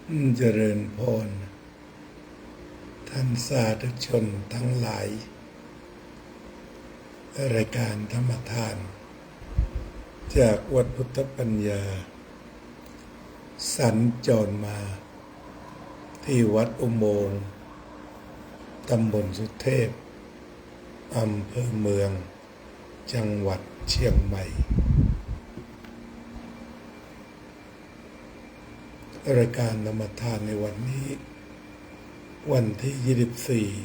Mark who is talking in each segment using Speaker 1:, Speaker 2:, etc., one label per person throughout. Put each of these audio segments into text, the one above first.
Speaker 1: เจริญพรท่านสาธุชนทั้งหลายรายการธรรมทานจากวัดพุทธปัญญาสัญจรมาที่วัดอุโมงค์ตำบลสุเทพอำเภอเมืองจังหวัดเชียงใหม่รายการธรรมทานในวันนี้วันที่24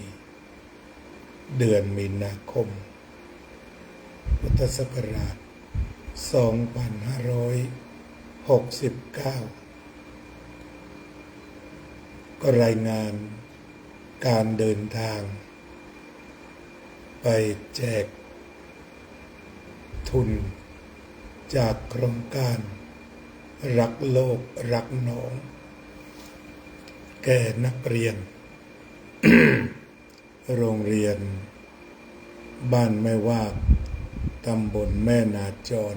Speaker 1: เดือนมีนาคมพุทธศักราช2569ก็รายงานการเดินทางไปแจกทุนจากโครงการรักโลกรักหนองแก่นักเรียน โรงเรียนบ้านแม่วากตำบลแม่นาจร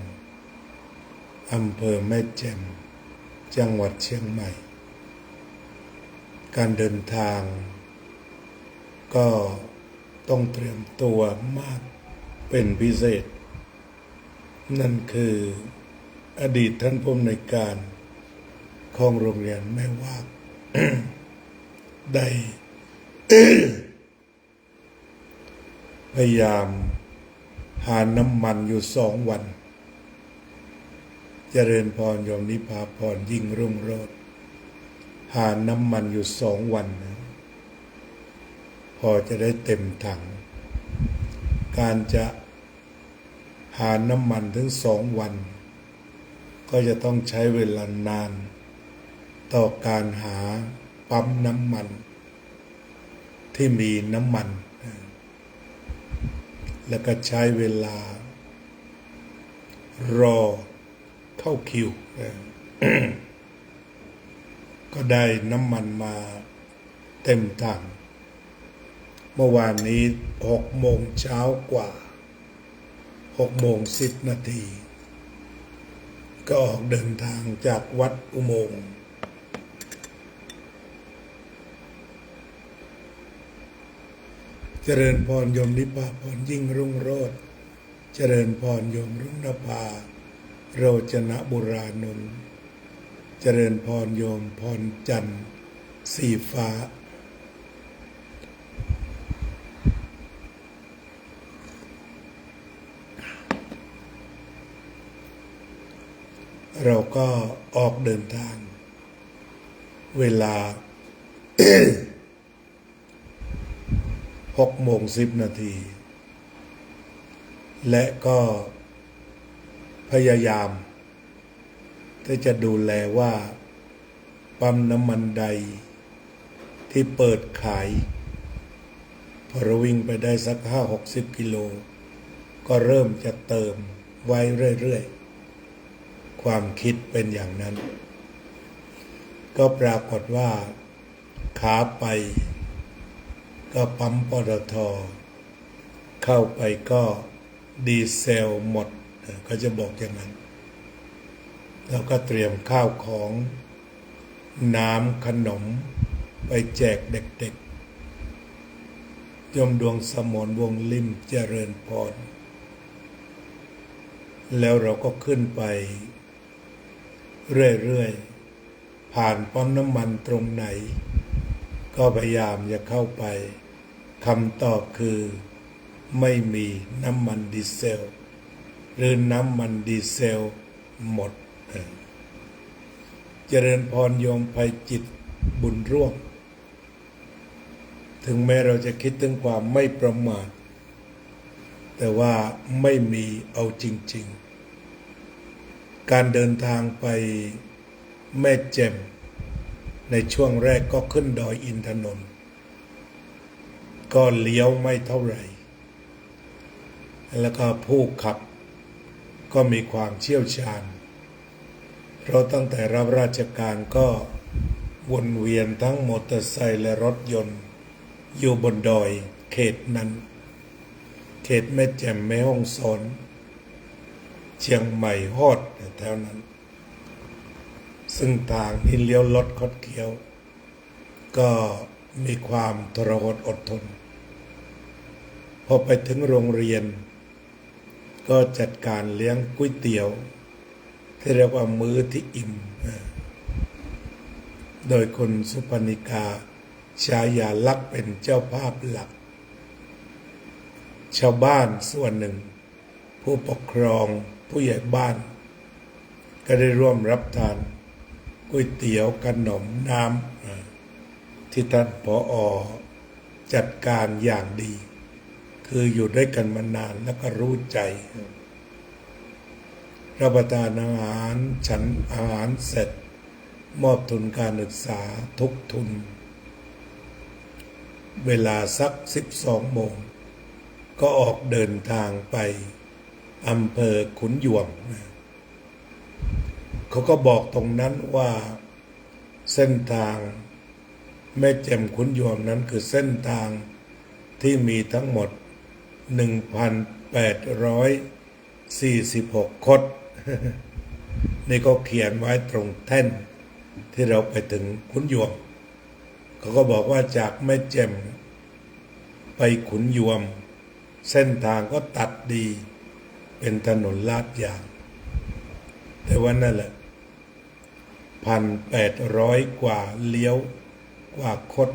Speaker 1: อำเภอแม่แจ่มจังหวัดเชียงใหม่การเดินทางก็ต้องเตรียมตัวมากเป็นพิเศษนั่นคืออดีตท่านผู้อำนวยการของโรงเรียนแม่วาก ได้ พยายามหาน้ำมันอยู่2 วันเจริญพรโยมนิพาพรยิ่งรุ่งโรจน์หาน้ำมันอยู่2 วันนะพอจะได้เต็มถังการจะหาน้ำมันถึง2 วันก็จะต้องใช้เวลานานต่อการหาปั๊มน้ำมันที่มีน้ำมันแล้วก็ใช้เวลารอเข้าคิว ก็ได้น้ำมันมาเต็มถังเมื่อวานนี้6 โมงเช้ากว่า6 โมง 10 นาทีก็ออกเดินทางจากวัดอุโมงค์เจริญพรโยมนิพาพรยิ่งรุ่งโรจน์เจริญพรโยมรุ่งนภาโรจนะบุรานนท์เจริญพรโยมพรจันทร์สีฟ้าเราก็ออกเดินทางเวลา 6 โมง 10 นาทีและก็พยายามที่จะดูแลว่าปั๊มน้ำมันใดที่เปิดขายพอเราวิ่งไปได้สัก50-60 กิโลก็เริ่มจะเติมไว้เรื่อยๆความคิดเป็นอย่างนั้นก็ปรากฏว่าขาไปก็ปั๊มปตท.เข้าไปก็ดีเซลหมดก็จะบอกอย่างนั้นแล้วก็เตรียมข้าวของน้ำขนมไปแจกเด็กๆโยมดวงสมรวงลิ่มเจริญพรแล้วเราก็ขึ้นไปเรื่อยๆผ่านปั๊มน้ำมันตรงไหนก็พยายามจะเข้าไปคำตอบคือไม่มีน้ำมันดีเซลหรือน้ำมันดีเซลหมดเจริญพรโยมไพจิตบุญร่วมถึงแม้เราจะคิดถึงความไม่ประมาทแต่ว่าไม่มีเอาจริงๆการเดินทางไปแม่แจ่มในช่วงแรกก็ขึ้นดอยอินทนนท์ก็เลี้ยวไม่เท่าไหร่แล้วก็ผู้ขับก็มีความเชี่ยวชาญเพราะตั้งแต่รับราชการก็วนเวียนทั้งมอเตอร์ไซค์และรถยนต์อยู่บนดอยเขตนั้นเขตแม่แจ่มแม่ฮ่องสอนเชียงใหม่ฮอดแถวนั้น ซึ่งทางที่เลี้ยวรถคดเคี้ยว ก็มีความทรหดอดทนพอไปถึงโรงเรียนก็จัดการเลี้ยงก๋วยเตี๋ยวที่เรียกว่ามื้อที่อิ่มโดยคุณสุพรรณิกาชายาลักษณ์เป็นเจ้าภาพหลักชาวบ้านส่วนหนึ่งผู้ปกครองผู้ใหญ่บ้านก็ได้ร่วมรับทานก๋วยเตี๋ยวขนมน้ำที่ท่านผอ.จัดการอย่างดีคืออยู่ด้วยกันมานานแล้วก็รู้ใจรับประทานอาหารฉันอาหารเสร็จมอบทุนการศึกษาทุกทุนเวลาสัก12 โมงก็ออกเดินทางไปอำเภอขุนยวมเขาก็บอกตรงนั้นว่าเส้นทางแม่แจ่มขุนยวมนั้นคือเส้นทางที่มีทั้งหมด 1,846 คดนี่ก็เขียนไว้ตรงแท่นที่เราไปถึงขุนยวมเขาก็บอกว่าจากแม่แจ่มไปขุนยวมเส้นทางก็ตัดดีเป็นถนนลาดยางแต่ว่านั่นแหละ 1,800 กว่าเลี้ยวกว่าคด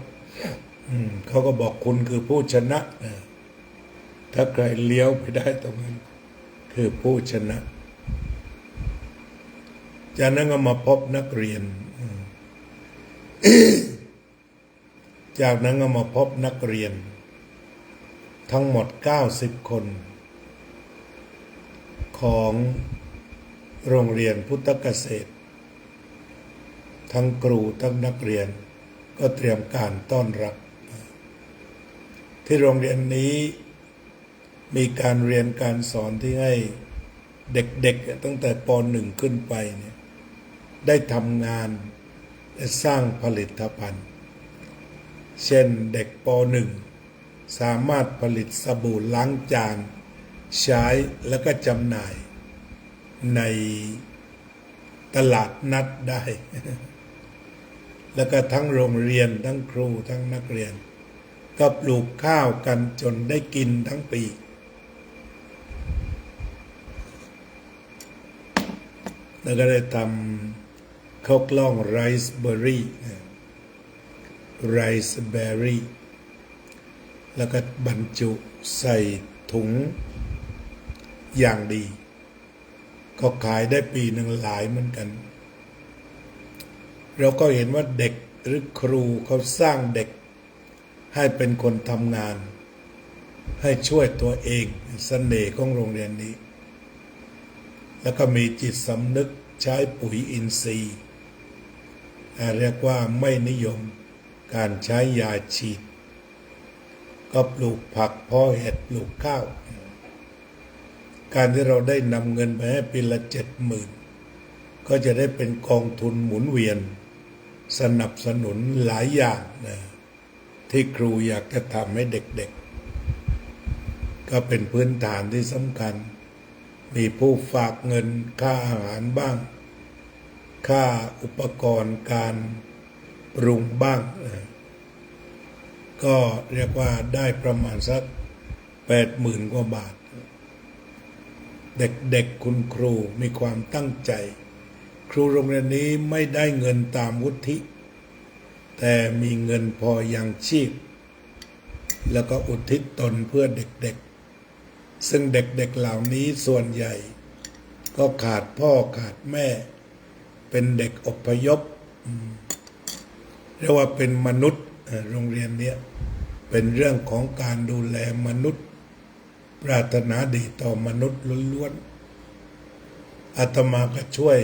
Speaker 1: เขาก็บอกคุณคือผู้ชนะถ้าใครเลี้ยวไปได้ตรงนั้นคือผู้ชนะจากนั้นก็มาพบนักเรียนจากนั้นก็มาพบนักเรียนทั้งหมด90 คนของโรงเรียนพุทธเกษตรทั้งครูทั้งนักเรียนก็เตรียมการต้อนรับที่โรงเรียนนี้มีการเรียนการสอนที่ให้เด็กๆตั้งแต่ป .1 ขึ้นไปเนี่ยได้ทำงานและสร้างผลิตภัณฑ์เช่นเด็กป .1 สามารถผลิตสบู่ล้างจานใช้แล้วก็จำหน่ายในตลาดนัดได้ แล้วก็ทั้งโรงเรียนทั้งครูทั้งนักเรียนก็ปลูกข้าวกันจนได้กินทั้งปีแล้วก็ได้ทำข้าวกล้องไรซ์เบอร์รี่แล้วก็บรรจุใส่ถุงอย่างดีก็ขายได้ปีหนึ่งหลายเหมือนกันเราก็เห็นว่าเด็กหรือครูเขาสร้างเด็กให้เป็นคนทำงานให้ช่วยตัวเองเสน่ห์ของโรงเรียนนี้แล้วก็มีจิตสำนึกใช้ปุ๋ยอินทรีย์เรียกว่าไม่นิยมการใช้ยาฉีดก็ปลูกผักเพาะเห็ดปลูกข้าวการที่เราได้นำเงินไปให้ปีละ 70,000 ก็จะได้เป็นกองทุนหมุนเวียนสนับสนุนหลายอย่างที่ครูอยากจะทำให้เด็กๆก็เป็นพื้นฐานที่สำคัญมีผู้ฝากเงินค่าอาหารบ้างค่าอุปกรณ์การปรุงบ้างก็เรียกว่าได้ประมาณสัก 80,000 กว่าบาทเด็กๆคุณครูมีความตั้งใจครูโรงเรียนนี้ไม่ได้เงินตามวุฒิแต่มีเงินพอยังชีพแล้วก็อุทิศตนเพื่อเด็กๆซึ่งเด็กๆเหล่านี้ส่วนใหญ่ก็ขาดพ่อขาดแม่เป็นเด็กอพยพเรียกว่าเป็นมนุษย์โรงเรียนนี้เป็นเรื่องของการดูแลมนุษย์ปรารถนาดีต่อมนุษย์ล้วนๆอาตมาก็ช่วย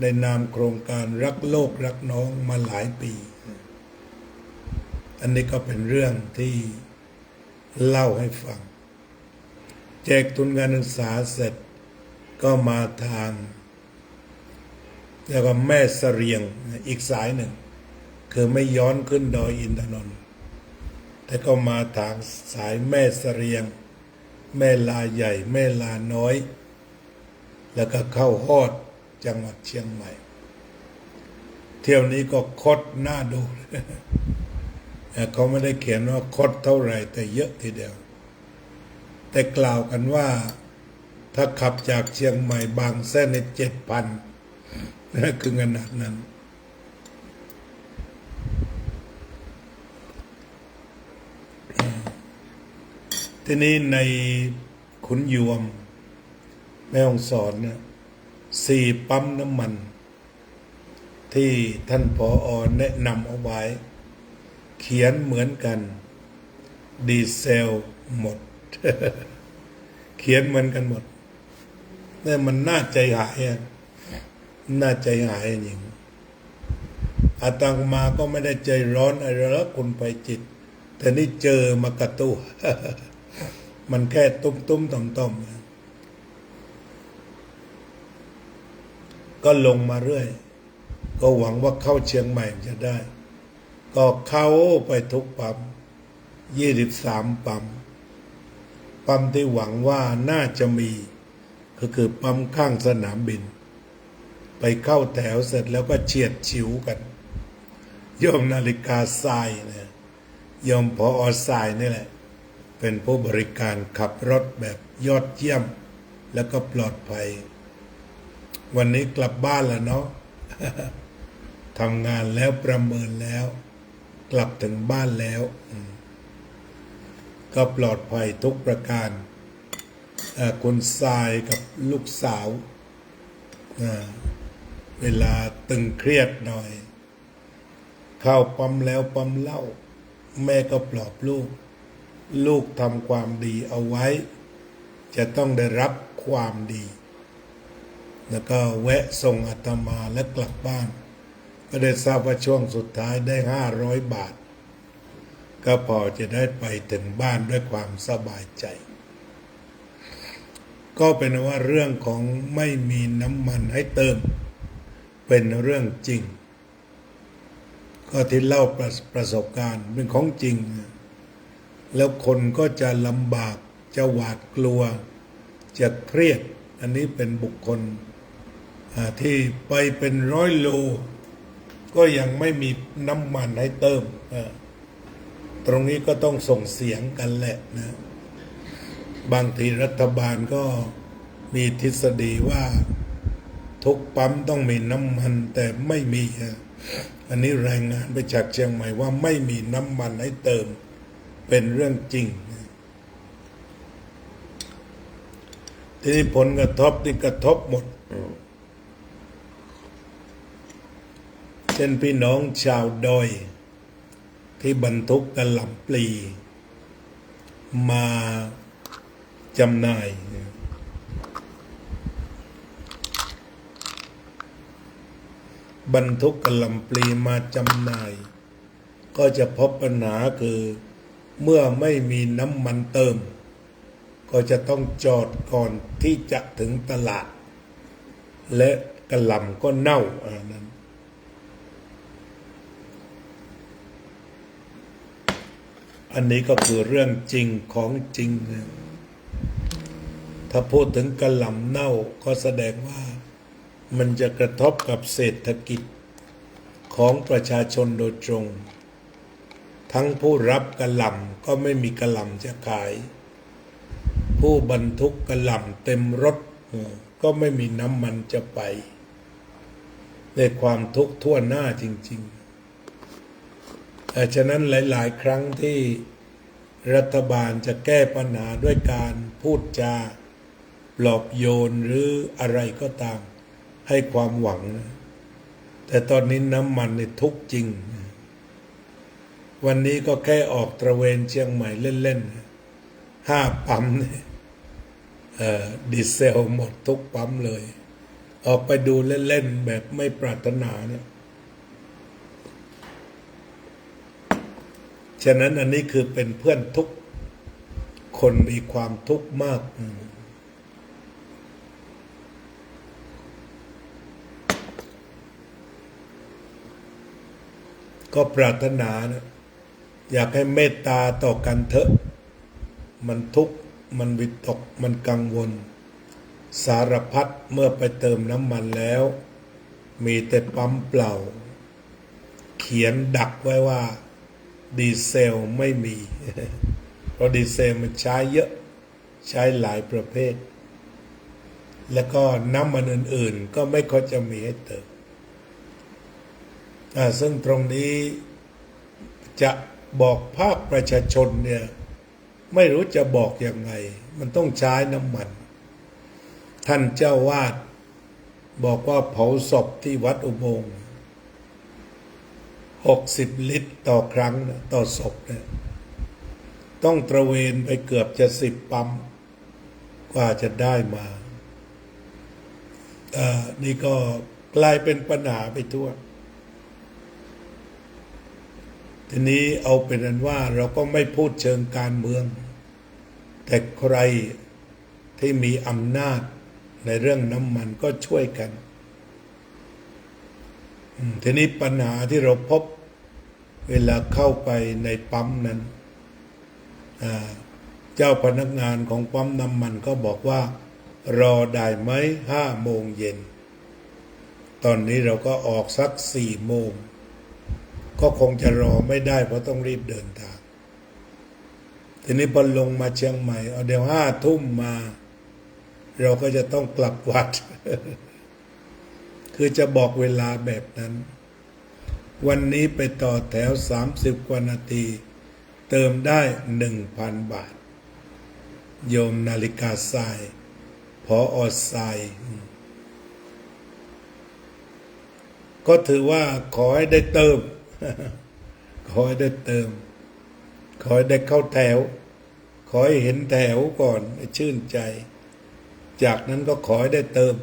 Speaker 1: ในนามโครงการรักโลกรักน้องมาหลายปีอันนี้ก็เป็นเรื่องที่เล่าให้ฟังแจกทุนการศึกษาเสร็จก็มาทางแล้วก็แม่เสรียงอีกสายหนึ่งคือไม่ย้อนขึ้นดอยอินทนนท์แต่ก็มาทางสายแม่เสรียงแม่ลาใหญ่แม่ลาน้อยแล้วก็เข้าฮอดจังหวัดเชียงใหม่ เที่ยวนี้ก็คดหน้าดู แต่เขาไม่ได้เขียนว่าคดเท่าไหร่แต่เยอะทีเดียวแต่กล่าวกันว่าถ้าขับจากเชียงใหม่บางเส้นใน7,000นะคือขนาดนั้นทีนี้ในขุนยวมแม่ฮ่องสอนนะ4 ปั๊มน้ำมัน ที่ท่านผอ.แนะนำเอาไว้เขียนเหมือนกันดีเซลหมด เขียนเหมือนกันหมดนี่มันน่าใจหายน่าใจหายจริงอาตมาก็ไม่ได้ใจร้อนอะไรแล้วคุณไปจิตแต่นี่เจอมากระตู้ มันแค่ตุ้มต่อมก็ลงมาเรื่อยก็หวังว่าเข้าเชียงใหม่จะได้ก็เข้าไปทุกปั๊ม23 ปั๊มที่หวังว่าน่าจะมีก็คือปั๊มข้างสนามบินไปเข้าแถวเสร็จแล้วก็เฉียดฉิวกันโยมนาฬิกาทรายนะโยมผอ.ทรายนี่แหละเป็นผู้บริการขับรถแบบยอดเยี่ยมแล้วก็ปลอดภัยวันนี้กลับบ้านแล้วเนาะ ทำงานแล้วประเมินแล้วกลับถึงบ้านแล้วก็ปลอดภัยทุกประการคุณทรายกับลูกสาวเวลาตึงเครียดหน่อยเข้าปั๊มแล้วปั๊มเล่าแม่ก็ปลอบลูกทำความดีเอาไว้จะต้องได้รับความดีแล้วก็แวะส่งอาตมาและกลับบ้านก็ได้ทราบว่าช่วงสุดท้ายได้500 บาทก็พอจะได้ไปถึงบ้านด้วยความสบายใจก็เป็นว่าเรื่องของไม่มีน้ำมันให้เติมเป็นเรื่องจริงก็ที่เล่าประสบการณ์เป็นของจริงแล้วคนก็จะลำบากจะหวาดกลัวจะเครียดอันนี้เป็นบุคคลที่ไปเป็น100 โลก็ยังไม่มีน้ำมันให้เติมตรงนี้ก็ต้องส่งเสียงกันแหละนะบางทีรัฐบาลก็มีทฤษฎีว่าทุกปั๊มต้องมีน้ำมันแต่ไม่มีอันนี้รายงานไปจากเชียงใหม่ว่าไม่มีน้ำมันให้เติมเป็นเรื่องจริงทีนี้ผลกระทบที่กระทบหมดเช่นพี่น้องชาวดอยที่บรรทุกกะหล่ำปลีมาจำหน่ายบรรทุกกะหล่ำปลีมาจำหน่ายก็จะพบปัญหาคือเมื่อไม่มีน้ำมันเติมก็จะต้องจอดก่อนที่จะถึงตลาดและกะหล่ำก็เน่านั้นอันนี้ก็คือเรื่องจริงของจริงนะถ้าพูดถึงกะหล่ำเน่าก็แสดงว่ามันจะกระทบกับเศรษฐกิจของประชาชนโดยตรงทั้งผู้รับกะหล่ำก็ไม่มีกะหล่ำจะขายผู้บรรทุกกะหล่ำเต็มรถก็ไม่มีน้ำมันจะไปในความทุกข์ทั่วหน้าจริงๆฉะนั้นหลายๆครั้งที่รัฐบาลจะแก้ปัญหาด้วยการพูดจาปลอบโยนหรืออะไรก็ตามให้ความหวังนะแต่ตอนนี้น้ำมันนี่ทุกข์จริงวันนี้ก็แค่ออกตระเวนเชียงใหม่เล่นๆ5 ปั๊มเนี่ยดีเซลหมดทุกปั๊มเลยออกไปดูเล่นๆแบบไม่ปรารถนาเนี่ยฉะนั้นอันนี้คือเป็นเพื่อนทุกคนมีความทุกข์มากก็ปรารถนานะอยากให้เมตตาต่อกันเถอะมันทุกข์มันวิตกมันกังวลสารพัดเมื่อไปเติมน้ำมันแล้วมีแต่ปั๊มเปล่า ขียนดักไว้ว่าดีเซลไม่มี เพราะดีเซลมันใช้เยอะใช้หลายประเภท แล้วก็น้ำมันอื่นๆก็ไม่ค่อยจะมีให้เติมซึ่งตรงนี้จะบอกภาคประชาชนเนี่ยไม่รู้จะบอกยังไงมันต้องใช้น้ำมันท่านเจ้าวาดบอกว่าเผาศพที่วัดอุโมงค์60 ลิตรต่อครั้งต่อศพเนี่ยต้องตระเวนไปเกือบจะ10 ปั๊มกว่าจะได้มานี่ก็กลายเป็นปัญหาไปทั่วทีนี้เอาเป็นอันว่าเราก็ไม่พูดเชิงการเมืองแต่ใครที่มีอำนาจในเรื่องน้ำมันก็ช่วยกันทีนี้ปัญหาที่เราพบเวลาเข้าไปในปั๊มนั้นเจ้าพนักงานของปั๊มน้ำมันก็บอกว่ารอได้ไหม5 โมงเย็นตอนนี้เราก็ออกสัก4 โมงก็คงจะรอไม่ได้เพราะต้องรีบเดินทางทีนี้พอลงมาเชียงใหม่เดี๋ยว5 ทุ่มมาเราก็จะต้องกลับวัด คือจะบอกเวลาแบบนั้นวันนี้ไปต่อแถว30 กว่านาทีเติมได้ 1,000 บาทโยมนาฬิกาทรายผอ.ทรายก็ถือว่าขอให้ได้เติม ขอให้ได้เติมขอให้ได้เข้าแถวขอให้เห็นแถวก่อนชื่นใจจากนั้นก็ขอให้ได้เติม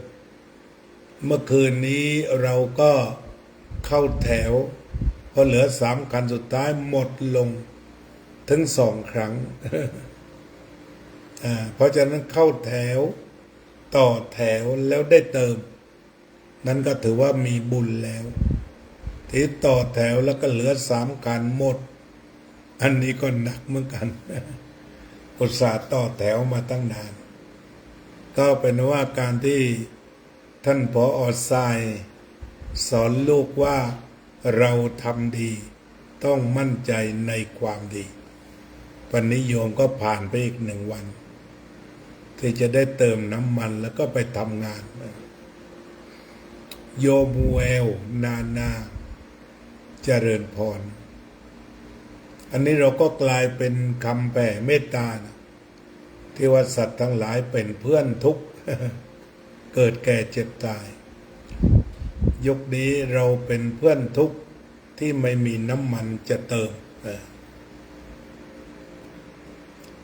Speaker 1: เมื่อคืนนี้เราก็เข้าแถวพอเหลือ3 คันสุดท้ายหมดลงถึง2 ครั้ง เพราะฉะนั้นเข้าแถวต่อแถวแล้วได้เติมนั้นก็ถือว่ามีบุญแล้วที่ต่อแถวแล้วก็เหลือ3 คันหมดอันนี้ก็หนักเหมือนกัน อุตส่าห์ต่อแถวมาตั้งนานก็เป็นว่าการที่ท่านผอ.ทรายสอนลูกว่าเราทำดีต้องมั่นใจในความดีวันนี้โยมก็ผ่านไปอีก1 วันที่จะได้เติมน้ำมันแล้วก็ไปทำงานโยมแววนาเจริญพรอันนี้เราก็กลายเป็นคำแผ่เมตตานะที่ว่าสัตว์ทั้งหลายเป็นเพื่อนทุกข์ เกิดแก่เจ็บตายยุคนี้เราเป็นเพื่อนทุกข์ที่ไม่มีน้ำมันจะเติม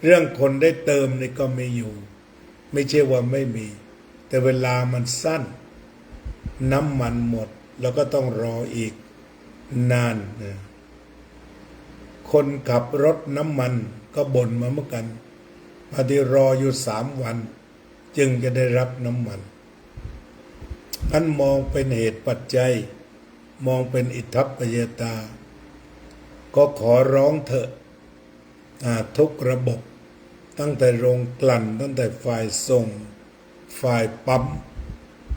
Speaker 1: เรื่องคนได้เติมนี่ก็มีอยู่ไม่ใช่ว่าไม่มีแต่เวลามันสั้นน้ำมันหมดแล้วก็ต้องรออีกนานคนขับรถน้ำมันก็บ่นมาเหมือนกันพอดีรออยู่3 วันจึงจะได้รับน้ำมันอันมองเป็นเหตุปัจจัยมองเป็นอิทธัปปัจจตาก็ขอร้องเถอะทุกระบบตั้งแต่โรงกลั่นตั้งแต่ฝ่ายส่งฝ่ายปั๊ม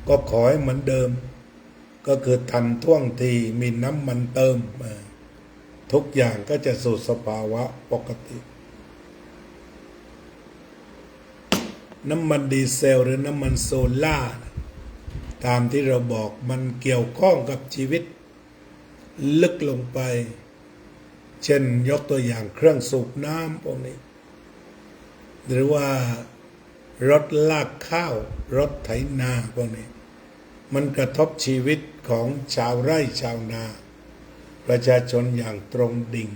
Speaker 1: ก็ขอให้เหมือนเดิมก็คือทันท่วงทีมีน้ำมันเติมทุกอย่างก็จะสู่สภาวะปกติน้ำมันดีเซลหรือน้ำมันโซล่าตามที่เราบอกมันเกี่ยวข้องกับชีวิตลึกลงไปเช่นยกตัวอย่างเครื่องสูบน้ำพวกนี้หรือว่ารถลากข้าวรถไถนาพวกนี้มันกระทบชีวิตของชาวไร่ชาวนาประชาชนอย่างตรงดิ่ง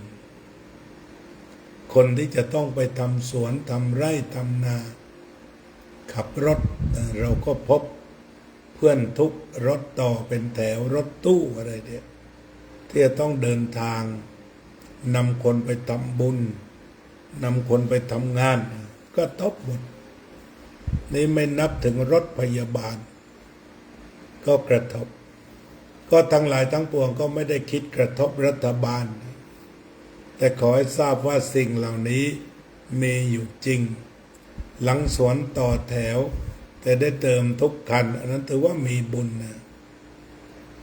Speaker 1: คนที่จะต้องไปทำสวนทำไร่ทำนาขับรถเราก็พบเพื่อนทุกรถต่อเป็นแถวรถตู้อะไรเนี่ยที่จะต้องเดินทางนำคนไปทำบุญนำคนไปทำงานก็ทบหมดนี่ไม่นับถึงรถพยาบาลก็กระทบก็ทั้งหลายทั้งปวงก็ไม่ได้คิดกระทบรัฐบาลแต่ขอให้ทราบว่าสิ่งเหล่านี้มีอยู่จริงหลังสวนต่อแถวแต่ได้เติมทุกคันอันนั้นถือว่ามีบุญนะ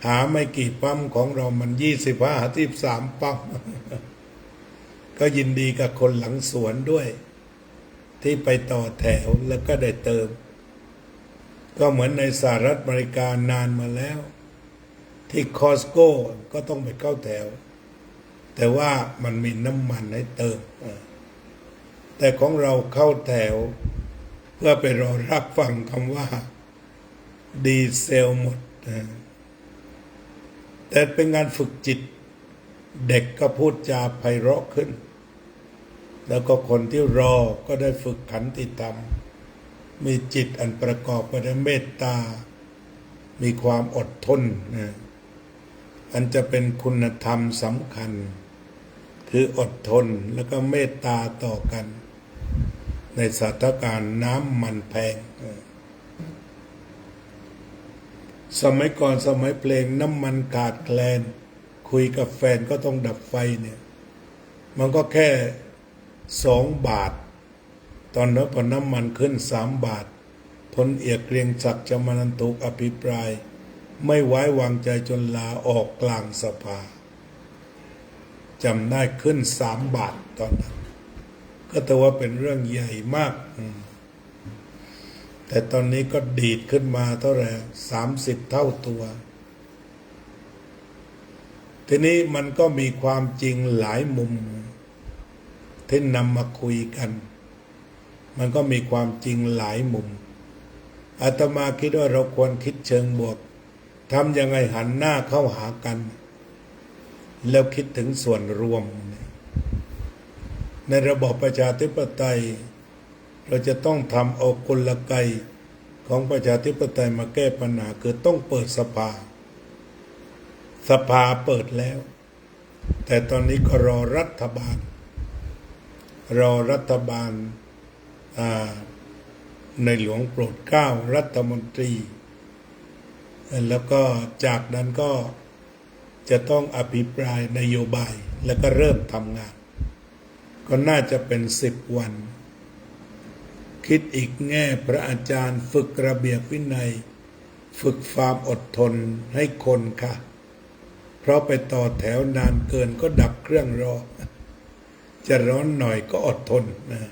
Speaker 1: หาไม่กี่ปั๊มของเรามัน25 23ปั๊ม ก็ยินดีกับคนหลังสวนด้วย ที่ไปต่อแถวแล้วก็ได้เติม ก็เหมือนในสหรัฐอเมริกานานมาแล้ว ที่คอสโก้ก็ต้องไปเข้าแถว แต่ว่ามันมีน้ำมันให้เติม แต่ของเราเข้าแถว เพื่อไปรอรับฟังคำว่าดีเซลหมด แต่เป็นงานฝึกจิต เด็กก็พูดจาไพเราะขึ้น แล้วก็คนที่รอก็ได้ฝึกขันติธรรม มีจิตอันประกอบไปด้วยเมตตา มีความอดทนนะอันจะเป็นคุณธรรมสำคัญ คืออดทนแล้วก็เมตตาต่อกัน ในสถานการณ์น้ำมันแพง สมัยก่อนสมัยเพลงน้ำมันขาดแคลน คุยกับแฟนก็ต้องดับไฟเนี่ย มันก็แค่2 บาท ตอนนั้นพอน้ำมันขึ้น3 บาทพลเอกเกรียงศักดิ์ ชมานันถูกอภิปราย ไม่ไว้วางใจจนลาออกกลางสภาจำได้ขึ้น3 บาทตอนนั้น ก็ถือว่าเป็นเรื่องใหญ่มาก แต่ตอนนี้ก็ดีดขึ้นมาเท่าไหร่30 เท่าตัว ทีนี้มันก็มีความจริงหลายมุมที่นำมาคุยกัน มันก็มีความจริงหลายมุม อาตมาคิดว่าเราควรคิดเชิงบวกทำยังไงหันหน้าเข้าหากัน แล้วคิดถึงส่วนรวม ในระบอบประชาธิปไตย เราจะต้องทำเอากลไกของประชาธิปไตยมาแก้ปัญหาคือต้องเปิดสภาเปิดแล้ว แต่ตอนนี้ก็รอรัฐบาลในหลวงโปรดเกล้ารัฐมนตรี แล้วก็จากนั้นก็จะต้องอภิปรายนโยบายแล้วก็เริ่มทำงาน ก็น่าจะเป็น10 วัน คิดอีกแง่พระอาจารย์ฝึกระเบียบวินัย ฝึกความอดทนให้คนค่ะ เพราะไปต่อแถวนานเกินก็ดับเครื่องรอ จะร้อนหน่อยก็อดทนนะ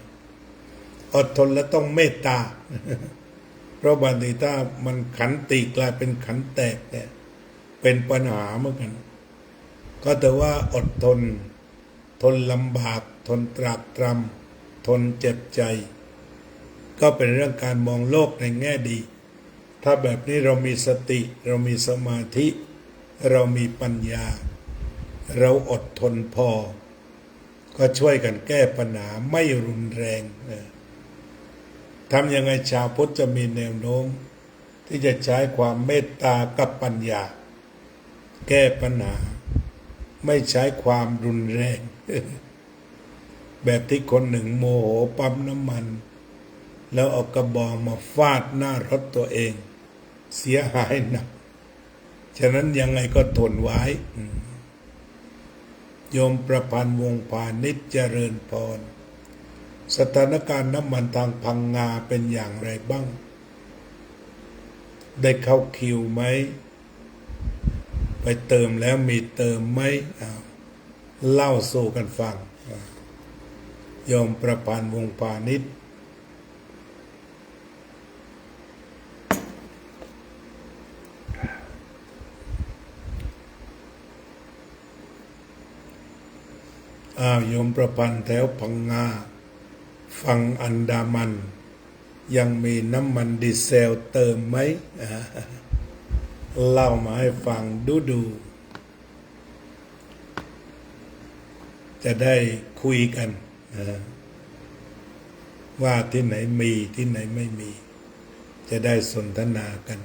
Speaker 1: อดทนแล้วต้องเมตตา เพราะบางทีถ้ามันขันติกลายเป็นขันแตกเนี่ยเป็นปัญหาเหมือนกัน ก็แต่ว่าอดทนลำบากทนตรากตรำทนเจ็บใจ ก็เป็นเรื่องการมองโลกในแง่ดี ถ้าแบบนี้เรามีสติเรามีสมาธิเรามีปัญญา เราอดทนพอก็ช่วยกันแก้ปัญหาไม่รุนแรงทำยังไงชาวพุทธจะมีแนวโน้ม ที่จะใช้ความเมตตากับปัญญา แก้ปัญหาไม่ใช้ความรุนแรง แบบที่คนหนึ่งโมโหปั๊มน้ำมัน แล้วเอากระบองมาฟาดหน้ารถตัวเอง เสียหายหนัก ฉะนั้นยังไงก็ทนไว้ โยมประพันธ์วงศ์พาณิชย์เจริญพร สถานการณ์น้ำมันทางพังงาเป็นอย่างไรบ้าง ได้เข้าคิวไหม ไปเติมแล้วมีเติมไหมเล่าสู่กันฟัง โยมประพันธ์วงศ์พาณิชย์โยมประพันธ์แถวพังงาฝั่งอันดามัน ยังมีน้ำมันดีเซลเติมไหมเล่ามาให้ฟังดู จะได้คุยกันว่าที่ไหนมีที่ไหนไม่มี จะได้สนทนากัน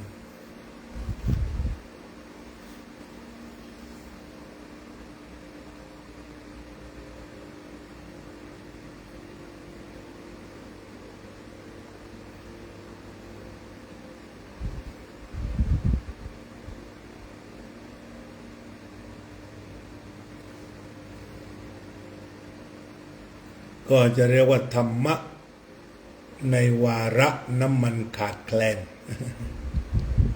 Speaker 1: ก็จะเรียกว่าธรรมะในวาระน้ำมันขาดแคลน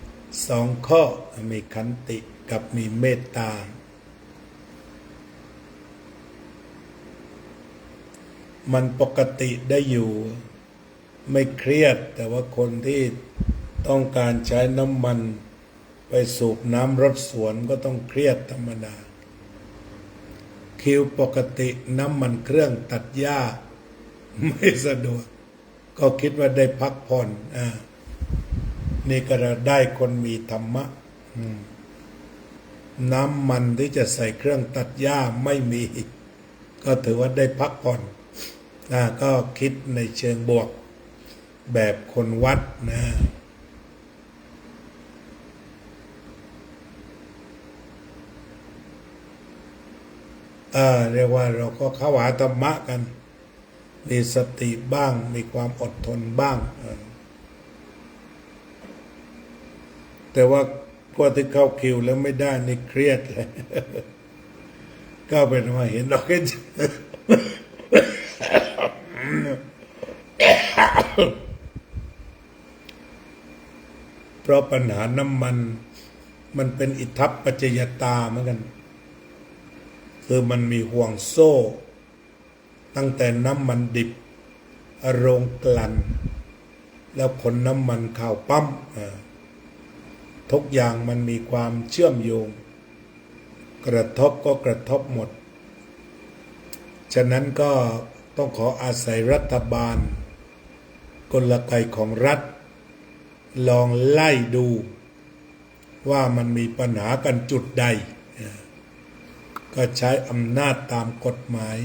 Speaker 1: 2 ข้อมีขันติ กับมีเมตตามันปกติได้อยู่ไม่เครียดแต่ว่าคนที่ต้องการใช้น้ำมันไปสูบน้ำรถสวนก็ต้องเครียดธรรมดาคิวปกติน้ำมันเครื่องตัดหญ้าไม่สะดวกก็คิดว่าได้พักผ่อนนี่ก็ได้คนมีธรรมะน้ำมันที่จะใส่เครื่องตัดหญ้าไม่มีก็ถือว่าได้พักผ่อนก็คิดในเชิงบวกแบบคนวัดนะเรียกว่าเราก็เข้าหาธรรมะกันมีสติบ้างมีความอดทนบ้างแต่ว่าพวกที่เข้าคิวแล้วไม่ได้นี่เครียดเลยก็เป็นว่าเห็นเราแค่เพราะปัญหาน้ำมันเป็นอิทัปปัจจยตาเหมือนกันคือมันมีห่วงโซ่ตั้งแต่น้ำมันดิบโรงกลั่นแล้วขนน้ำมันเข้าปั๊มทุกอย่างมันมีความเชื่อมโยงกระทบก็กระทบหมดฉะนั้นก็ต้องขออาศัยรัฐบาลกลไกของรัฐลองไล่ดูว่ามันมีปัญหากันจุดใดก็ใช้อำนาจตามกฎหมาย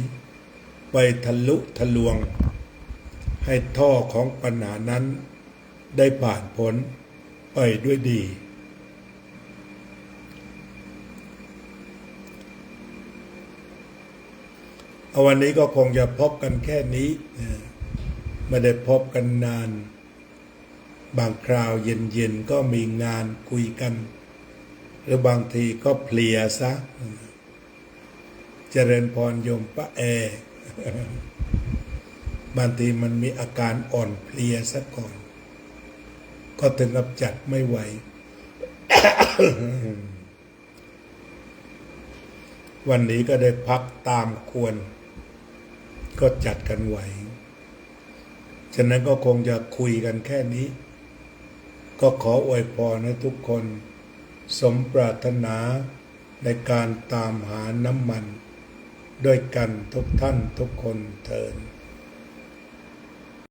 Speaker 1: ไปทะลุทะลวงให้ท่อของปัญหานั้นได้ผ่านพ้นไปด้วยดีวันนี้ก็คงจะพบกันแค่นี้ไม่ได้พบกันนานบางคราวเย็นๆก็มีงานคุยกันหรือบางทีก็เพลียซะเจริญพรโยมป้าแอบางทีมันมีอาการอ่อนเพลียซะก่อนก็ถึงกับจัดไม่ไหว วันนี้ก็ได้พักตามควรก็จัดกันไหวฉะนั้นก็คงจะคุยกันแค่นี้ก็ขออวยพรให้ทุกคนสมปรารถนาในการตามหาน้ำมันด้วยกันทุกท่านทุกคนเทอญ